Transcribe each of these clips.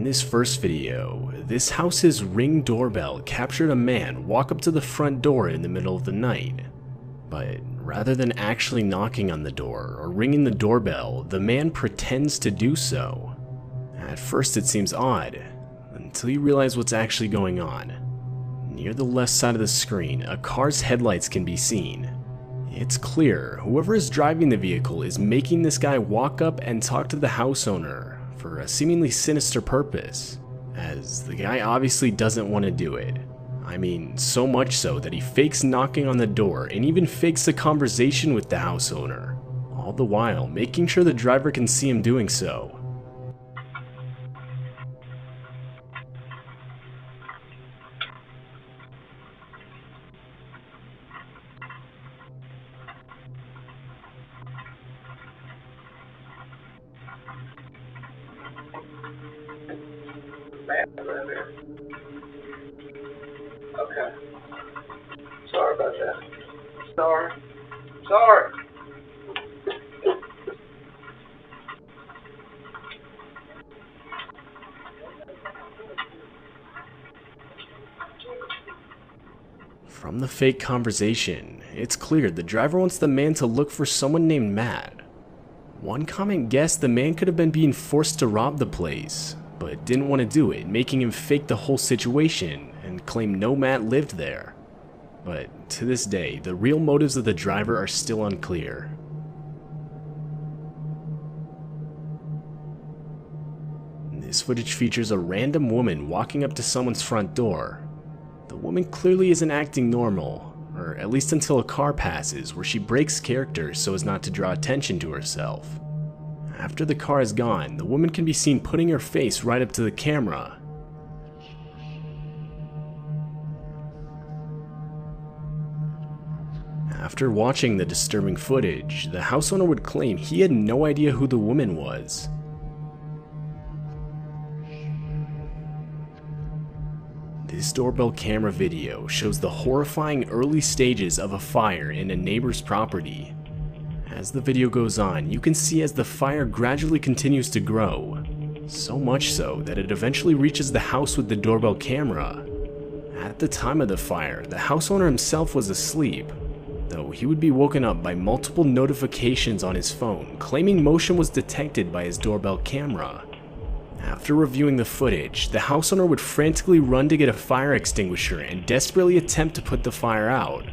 In this first video, this house's Ring doorbell captured a man walk up to the front door in the middle of the night. But rather than actually knocking on the door or ringing the doorbell, the man pretends to do so. At first it seems odd, until you realize what's actually going on. Near the left side of the screen, a car's headlights can be seen. It's clear whoever is driving the vehicle is making this guy walk up and talk to the house owner for a seemingly sinister purpose, as the guy obviously doesn't want to do it. I mean, so much so that he fakes knocking on the door and even fakes a conversation with the house owner, all the while making sure the driver can see him doing so. Okay. Sorry about that. Sorry. From the fake conversation, it's clear the driver wants the man to look for someone named Matt. One comment guessed the man could have been being forced to rob the place, but didn't want to do it, making him fake the whole situation and claim no Matt lived there. But to this day, the real motives of the driver are still unclear. This footage features a random woman walking up to someone's front door. The woman clearly isn't acting normal, or at least until a car passes where she breaks character so as not to draw attention to herself. After the car is gone, the woman can be seen putting her face right up to the camera. After watching the disturbing footage, the house owner would claim he had no idea who the woman was. This doorbell camera video shows the horrifying early stages of a fire in a neighbor's property. As the video goes on, you can see as the fire gradually continues to grow, so much so that it eventually reaches the house with the doorbell camera. At the time of the fire, the house owner himself was asleep, though he would be woken up by multiple notifications on his phone claiming motion was detected by his doorbell camera. After reviewing the footage, the house owner would frantically run to get a fire extinguisher and desperately attempt to put the fire out.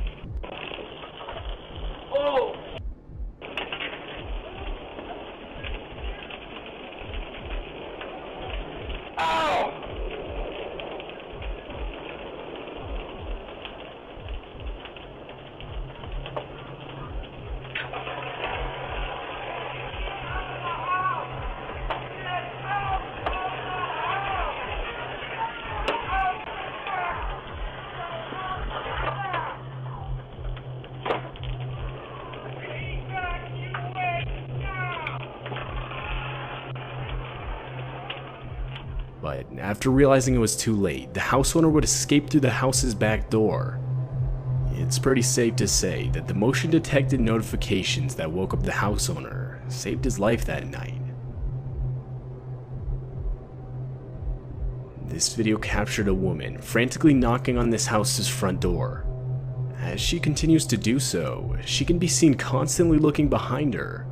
But after realizing it was too late, the house owner would escape through the house's back door. It's pretty safe to say that the motion detected notifications that woke up the house owner saved his life that night. This video captured a woman frantically knocking on this house's front door. As she continues to do so, she can be seen constantly looking behind her.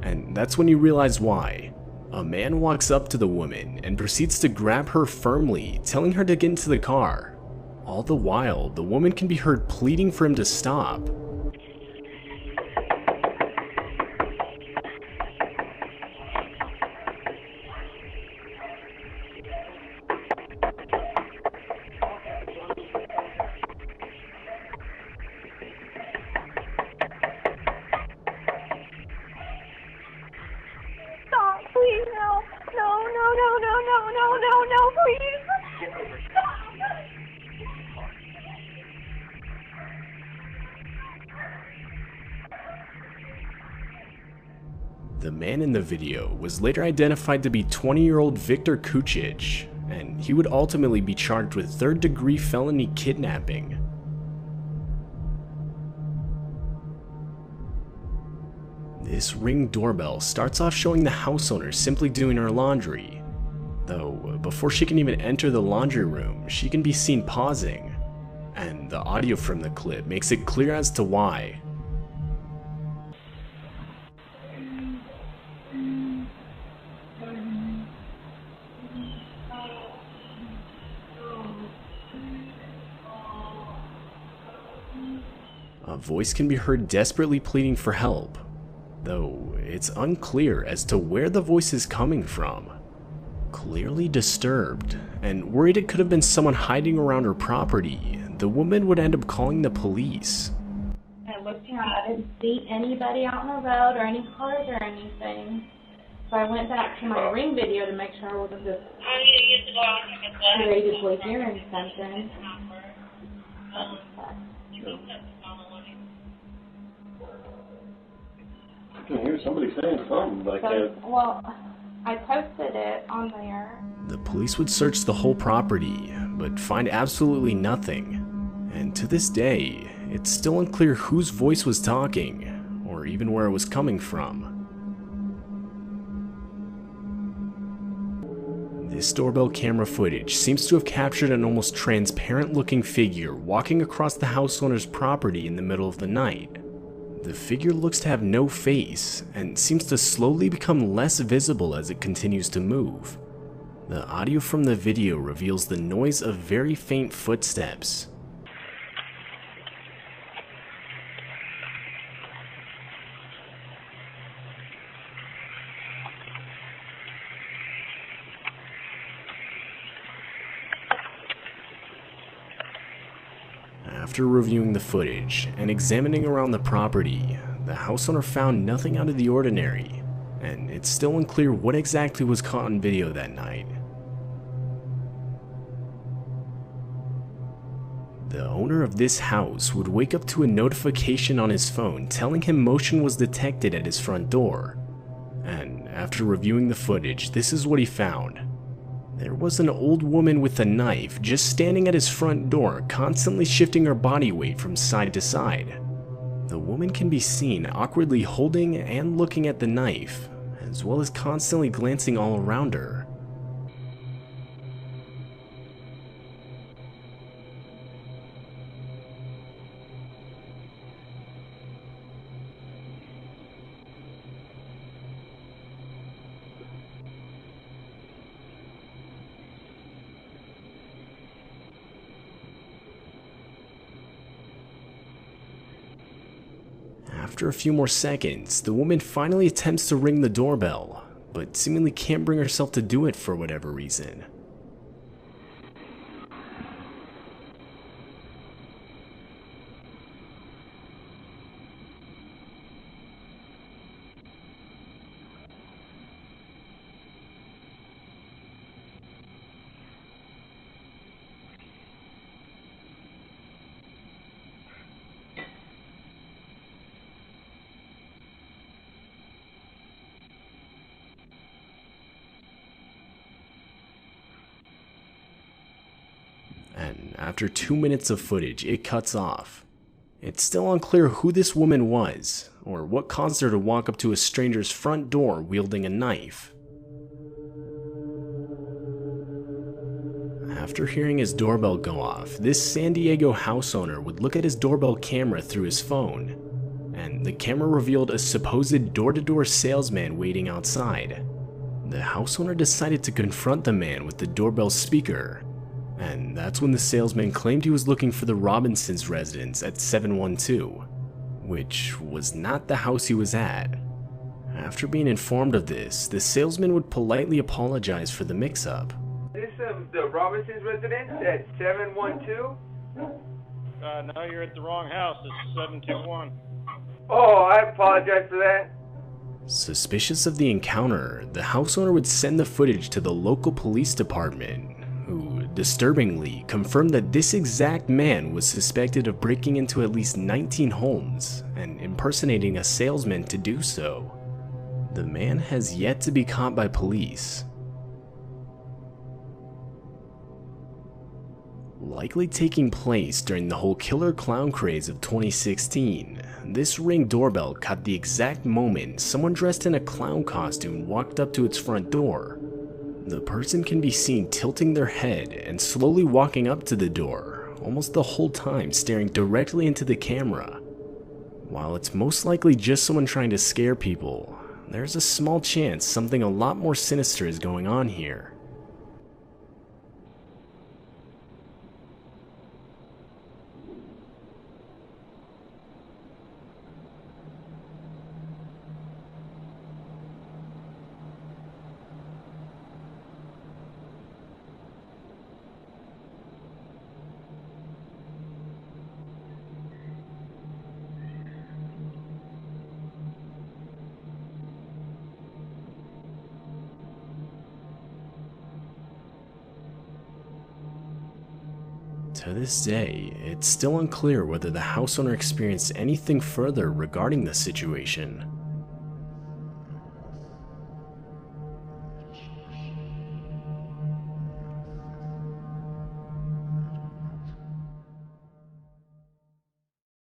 And that's when you realize why. A man walks up to the woman and proceeds to grab her firmly, telling her to get into the car. All the while, the woman can be heard pleading for him to stop. Please, no, please. The man in the video was later identified to be 20-year-old Victor Kucic, and he would ultimately be charged with third-degree felony kidnapping. This Ring doorbell starts off showing the house owner simply doing her laundry. Though, before she can even enter the laundry room, she can be seen pausing, and the audio from the clip makes it clear as to why. A voice can be heard desperately pleading for help, though it's unclear as to where the voice is coming from. Clearly disturbed, and worried it could have been someone hiding around her property, the woman would end up calling the police. I looked around, I didn't see anybody out on the road or any cars or anything. So I went back to my Ring video to make sure I wasn't just creatively hearing something. I can hear somebody saying something like that. Well, I posted it on there. The police would search the whole property, but find absolutely nothing. And to this day, it's still unclear whose voice was talking, or even where it was coming from. This doorbell camera footage seems to have captured an almost transparent looking figure walking across the house owner's property in the middle of the night. The figure looks to have no face, and seems to slowly become less visible as it continues to move. The audio from the video reveals the noise of very faint footsteps. After reviewing the footage and examining around the property, the house owner found nothing out of the ordinary, and it's still unclear what exactly was caught on video that night. The owner of this house would wake up to a notification on his phone telling him motion was detected at his front door, and after reviewing the footage, this is what he found. There was an old woman with a knife just standing at his front door, constantly shifting her body weight from side to side. The woman can be seen awkwardly holding and looking at the knife, as well as constantly glancing all around her. After a few more seconds, the woman finally attempts to ring the doorbell, but seemingly can't bring herself to do it for whatever reason. And after 2 minutes of footage, it cuts off. It's still unclear who this woman was, or what caused her to walk up to a stranger's front door wielding a knife. After hearing his doorbell go off, this San Diego house owner would look at his doorbell camera through his phone, and the camera revealed a supposed door-to-door salesman waiting outside. The house owner decided to confront the man with the doorbell speaker, and that's when the salesman claimed he was looking for the Robinsons' residence at 712, which was not the house he was at. After being informed of this, the salesman would politely apologize for the mix-up. This is the Robinsons' residence at 712? No, you're at the wrong house. This is 721. Oh, I apologize for that. Suspicious of the encounter, the house owner would send the footage to the local police department, who, disturbingly, confirmed that this exact man was suspected of breaking into at least 19 homes and impersonating a salesman to do so. The man has yet to be caught by police. Likely taking place during the whole killer clown craze of 2016, this Ring doorbell caught the exact moment someone dressed in a clown costume walked up to its front door. The person can be seen tilting their head and slowly walking up to the door, almost the whole time staring directly into the camera. While it's most likely just someone trying to scare people, there's a small chance something a lot more sinister is going on here. To this day, it's still unclear whether the house owner experienced anything further regarding the situation.